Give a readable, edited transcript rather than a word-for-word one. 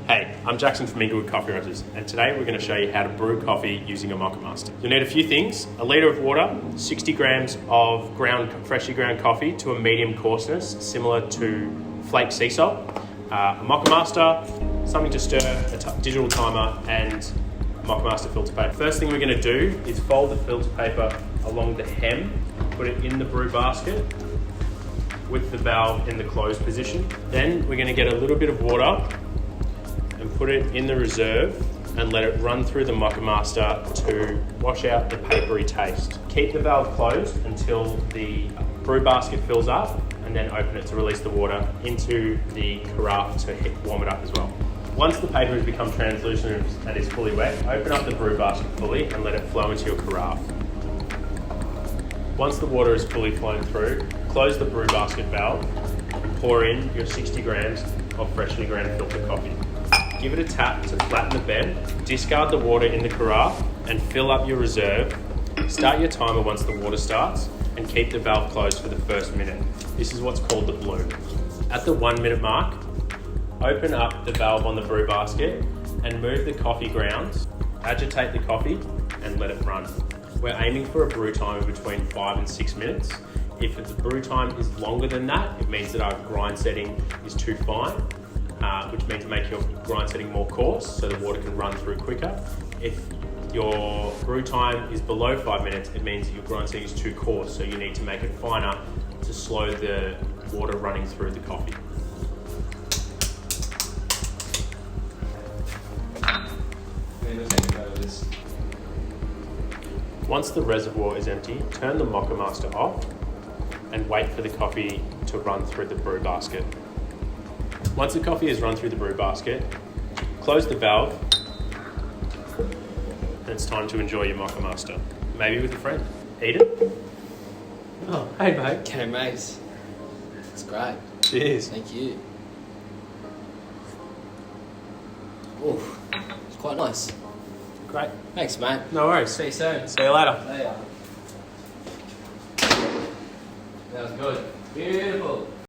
Hey, I'm Jackson from Inglewood Coffee Roasters, and today we're going to show you how to brew coffee using a Moccamaster. You'll need a few things: a litre of water, 60 grams of freshly ground coffee to a medium coarseness, similar to flake sea salt, a Moccamaster, something to stir, a digital timer, and a Moccamaster filter paper. First thing we're going to do is fold the filter paper along the hem, put it in the brew basket with the valve in the closed position. Then we're going to get a little bit of water and put it in the reserve and let it run through the Moccamaster to wash out the papery taste. Keep the valve closed until the brew basket fills up, and then open it to release the water into the carafe to warm it up as well. Once the paper has become translucent and is fully wet, open up the brew basket fully and let it flow into your carafe. Once the water is fully flown through, close the brew basket valve and pour in your 60 grams of freshly ground filter coffee. Give it a tap to flatten the bed, discard the water in the carafe and fill up your reserve. Start your timer once the water starts and keep the valve closed for the first minute. This is what's called the bloom. At the 1 minute mark, open up the valve on the brew basket and move the coffee grounds. Agitate the coffee and let it run. We're aiming for a brew time of between 5 and 6 minutes. If the brew time is longer than that, it means that our grind setting is too fine, which means make your grind setting more coarse so the water can run through quicker. If your brew time is below 5 minutes, it means that your grind setting is too coarse, so you need to make it finer to slow the water running through the coffee. Once the reservoir is empty, turn the Moccamaster off and wait for the coffee to run through the brew basket. Once the coffee has run through the brew basket, close the valve and it's time to enjoy your Moccamaster. Maybe with a friend. Eden? Oh, hey mate. Okay, mate. It's great. Cheers. Thank you. Oof, it's quite nice. Great. Thanks, mate. No worries. See you soon. See you later. There you are. That was good. Beautiful.